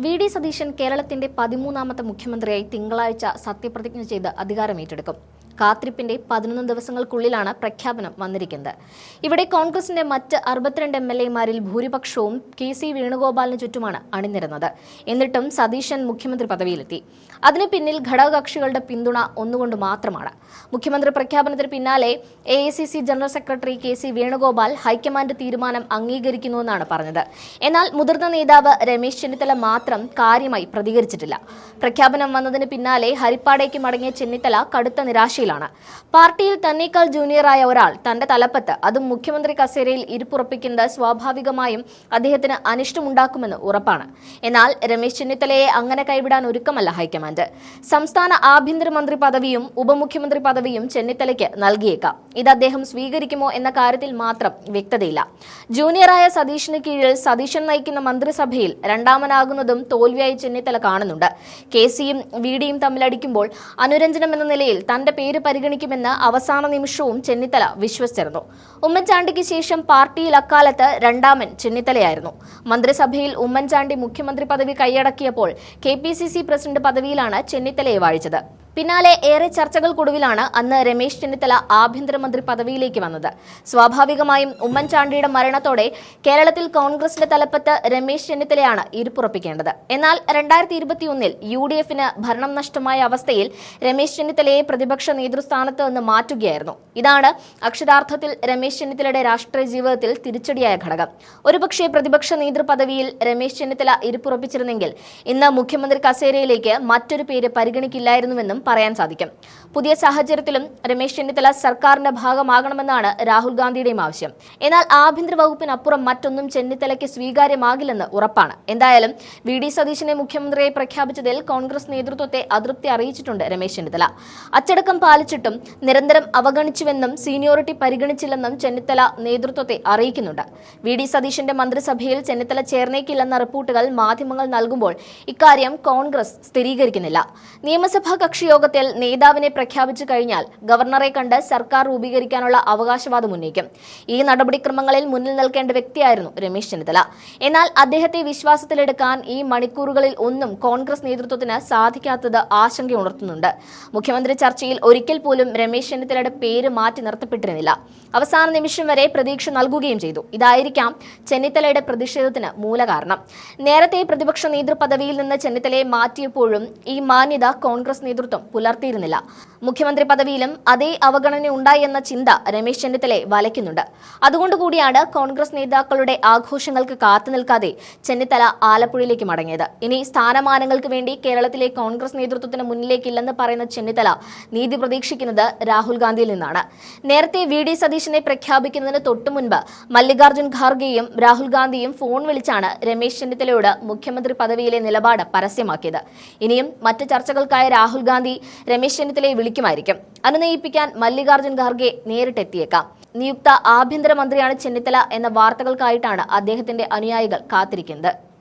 VD. Satheesan കേരളത്തിന്റെ 13ാമത്തെ മുഖ്യമന്ത്രിയായി തിങ്കളാഴ്ച സത്യപ്രതിജ്ഞ ചെയ്ത് അധികാരമേറ്റെടുക്കും. കാത്തിരിപ്പിന്റെ 11 ദിവസങ്ങൾക്കുള്ളിലാണ് പ്രഖ്യാപനം വന്നിരിക്കുന്നത്. ഇവിടെ കോൺഗ്രസിന്റെ മറ്റ് 62 എംഎൽഎമാരിൽ ഭൂരിപക്ഷവും കെ.സി. വേണുഗോപാലിന് ചുറ്റുമാണ് അണിനിരന്നത്. എന്നിട്ടും സതീശൻ മുഖ്യമന്ത്രി പദവിയിലെത്തി. അതിന് പിന്നിൽ ഘടകകക്ഷികളുടെ പിന്തുണ ഒന്നുകൊണ്ട് മാത്രമാണ്. മുഖ്യമന്ത്രി പ്രഖ്യാപനത്തിന് പിന്നാലെ AICC general secretary K C. Venugopal high command തീരുമാനം അംഗീകരിക്കുന്നുവെന്നാണ് പറഞ്ഞത്. എന്നാൽ മുതിർന്ന നേതാവ് രമേശ് ചെന്നിത്തല മാത്രം കാര്യമായി പ്രതികരിച്ചിട്ടില്ല. പ്രഖ്യാപനം വന്നതിന് പിന്നാലെ ഹരിപ്പാടേക്ക് മടങ്ങിയ ചെന്നിത്തല കടുത്ത നിരാശയിലാണ്. പാർട്ടിയിൽ തന്നേക്കാൾ ജൂനിയറായ ഒരാൾ തന്റെ തലപ്പത്ത്, അതും മുഖ്യമന്ത്രി കസേരയിൽ ഇരിപ്പുറപ്പിക്കുന്നത് സ്വാഭാവികമായും അദ്ദേഹത്തിന് അനിഷ്ടമുണ്ടാക്കുമെന്ന് ഉറപ്പാണ്. എന്നാൽ രമേശ് ചെന്നിത്തലയെ അങ്ങനെ കൈവിടാൻ ഒരുക്കമല്ല ഹൈക്കമാൻഡ്. സംസ്ഥാന ആഭ്യന്തരമന്ത്രി പദവിയും ഉപമുഖ്യമന്ത്രി പദവിയും ചെന്നിത്തലയ്ക്ക് നൽകിയേക്കാം. ഇത് അദ്ദേഹം സ്വീകരിക്കുമോ എന്ന കാര്യത്തിൽ മാത്രം വ്യക്തതയില്ല. ജൂനിയറായ സതീശന് കീഴിൽ സതീശൻ നയിക്കുന്ന മന്ത്രിസഭയിൽ രണ്ടാമനാകുന്നതും തോൽവിയായി ചെന്നിത്തല കാണുന്നുണ്ട്. കെ.സിയും വി.ഡിയും തമ്മിലടിക്കുമ്പോൾ അനുരഞ്ജനം എന്ന നിലയിൽ തന്റെ പേര് പരിഗണിക്കുമെന്ന് അവസാന നിമിഷവും ചെന്നിത്തല വിശ്വസിച്ചിരുന്നു. ഉമ്മൻചാണ്ടിക്ക് ശേഷം പാർട്ടിയിൽ അക്കാലത്ത് രണ്ടാമൻ ചെന്നിത്തലയായിരുന്നു. മന്ത്രിസഭയിൽ ഉമ്മൻചാണ്ടി മുഖ്യമന്ത്രി പദവി കൈയടക്കിയപ്പോൾ കെ.പി.സി.സി പ്രസിഡന്റ് പദവിയിലാണ് ചെന്നിത്തലയെ വാഴിച്ചത്. പിന്നാലെ ഏറെ ചർച്ചകൾക്കൊടുവിലാണ് അന്ന് രമേശ് ചെന്നിത്തല ആഭ്യന്തരമന്ത്രി പദവിയിലേക്ക് വന്നത്. സ്വാഭാവികമായും ഉമ്മൻചാണ്ടിയുടെ മരണത്തോടെ കേരളത്തിൽ കോൺഗ്രസിന്റെ തലപ്പത്ത് രമേശ് ചെന്നിത്തലയാണ് ഇരിപ്പുറപ്പിക്കേണ്ടത്. എന്നാൽ 2021 യു.ഡി.എഫിന് ഭരണം നഷ്ടമായ അവസ്ഥയിൽ രമേശ് ചെന്നിത്തലയെ പ്രതിപക്ഷ നേതൃസ്ഥാനത്ത് നിന്ന് മാറ്റുകയായിരുന്നു. ഇതാണ് അക്ഷരാർത്ഥത്തിൽ രമേശ് ചെന്നിത്തലയുടെ രാഷ്ട്രീയ ജീവിതത്തിൽ തിരിച്ചടിയായ ഘടകം. ഒരുപക്ഷെ പ്രതിപക്ഷ നേതൃപദവിയിൽ രമേശ് ചെന്നിത്തല ഇരിപ്പുറപ്പിച്ചിരുന്നെങ്കിൽ ഇന്ന് മുഖ്യമന്ത്രി കസേരയിലേക്ക് മറ്റൊരു പേര് പരിഗണിക്കില്ലായിരുന്നുവെന്നും പറയാൻ സാധിക്കും. പുതിയ സാഹചര്യത്തിലും രമേശ് ചെന്നിത്തല സർക്കാരിന്റെ ഭാഗമാകണമെന്നാണ് രാഹുൽ ഗാന്ധിയുടെയും ആവശ്യം. എന്നാൽ ആഭ്യന്തര വകുപ്പിനപ്പുറം മറ്റൊന്നും ചെന്നിത്തലയ്ക്ക് സ്വീകാര്യമാകില്ലെന്ന് ഉറപ്പാണ്. എന്തായാലും വി.ഡി. സതീശനെ മുഖ്യമന്ത്രിയെ പ്രഖ്യാപിച്ചതിൽ കോൺഗ്രസ് നേതൃത്വത്തെ അതൃപ്തി അറിയിച്ചിട്ടുണ്ട് രമേശ് ചെന്നിത്തല. അച്ചടക്കം പാലിച്ചിട്ടും നിരന്തരം അവഗണിച്ചുവെന്നും സീനിയോറിറ്റി പരിഗണിച്ചില്ലെന്നും ചെന്നിത്തല നേതൃത്വത്തെ അറിയിക്കുന്നുണ്ട്. വി.ഡി. സതീശന്റെ മന്ത്രിസഭയിൽ ചെന്നിത്തല ചേർന്നേക്കില്ലെന്ന റിപ്പോർട്ടുകൾ മാധ്യമങ്ങൾ നൽകുമ്പോൾ ഇക്കാര്യം കോൺഗ്രസ് സ്ഥിരീകരിക്കുന്നില്ല. നിയമസഭാ കക്ഷി യോഗത്തിൽ നേതാവിനെ പ്രഖ്യാപിച്ചു കഴിഞ്ഞാൽ ഗവർണറെ കണ്ട് സർക്കാർ രൂപീകരിക്കാനുള്ള അവകാശവാദം ഉന്നയിക്കും. ഈ നടപടിക്രമങ്ങളിൽ മുന്നിൽ നിൽക്കേണ്ട വ്യക്തിയായിരുന്നു രമേശ് ചെന്നിത്തല. എന്നാൽ അദ്ദേഹത്തെ വിശ്വാസത്തിലെടുക്കാൻ ഈ മണിക്കൂറുകളിൽ ഒന്നും കോൺഗ്രസ് നേതൃത്വത്തിന് സാധിക്കാത്തത് ആശങ്കയുണർത്തുന്നുണ്ട്. മുഖ്യമന്ത്രി ചർച്ചയിൽ ഒരിക്കൽ പോലും രമേശ് ചെന്നിത്തലയുടെ പേര് മാറ്റി നിർത്തപ്പെട്ടിരുന്നില്ല. അവസാന നിമിഷം വരെ പ്രതീക്ഷ നൽകുകയും ചെയ്തു. ഇതായിരിക്കാം ചെന്നിത്തലയുടെ പ്രതിഷേധത്തിന് മൂലകാരണം. നേരത്തെ പ്രതിപക്ഷ നേതൃപദവിയിൽ നിന്ന് ചെന്നിത്തലയെ മാറ്റിയപ്പോഴും ഈ മാന്യത കോൺഗ്രസ് നേതൃത്വം പുലർത്തിയിരുന്നില്ല. മുഖ്യമന്ത്രി പദവിയിലും അതേ അവഗണന ഉണ്ടായി എന്ന ചിന്ത രമേശ് ചെന്നിത്തലയെ വലയ്ക്കുന്നുണ്ട്. അതുകൊണ്ടുകൂടിയാണ് കോൺഗ്രസ് നേതാക്കളുടെ ആഘോഷങ്ങൾക്ക് കാത്തുനിൽക്കാതെ ചെന്നിത്തല ആലപ്പുഴയിലേക്ക് മടങ്ങിയത്. ഇനി സ്ഥാനമാനങ്ങൾക്ക് വേണ്ടി കേരളത്തിലെ കോൺഗ്രസ് നേതൃത്വത്തിന് മുന്നിലേക്കില്ലെന്ന് പറയുന്ന ചെന്നിത്തല നീതി പ്രതീക്ഷിക്കുന്നത് രാഹുൽ ഗാന്ധിയിൽ നിന്നാണ്. നേരത്തെ വി.ഡി. സതീശനെ പ്രഖ്യാപിക്കുന്നതിന് തൊട്ടുമുൻപ് മല്ലികാർജ്ജുൻ ഖാർഗെയും രാഹുൽ ഗാന്ധിയും ഫോൺ വിളിച്ചാണ് രമേശ് ചെന്നിത്തലയോട് മുഖ്യമന്ത്രി പദവിയിലെ നിലപാട് പരസ്യമാക്കിയത്. ഇനിയും മറ്റ് ചർച്ചകൾക്കായി രാഹുൽ ഗാന്ധി രമേശ് ചെന്നിത്തലയെ വിളിക്കുമായിരിക്കും. അനുനയിപ്പിക്കാൻ മല്ലികാർജ്ജുൻ ഖാർഗെ നേരിട്ടെത്തിയേക്കാം. നിയുക്ത ആഭ്യന്തരമന്ത്രിയാണ് ചെന്നിത്തല എന്ന വാർത്തകൾക്കായിട്ടാണ് അദ്ദേഹത്തിന്റെ അനുയായികൾ കാത്തിരിക്കുന്നത്.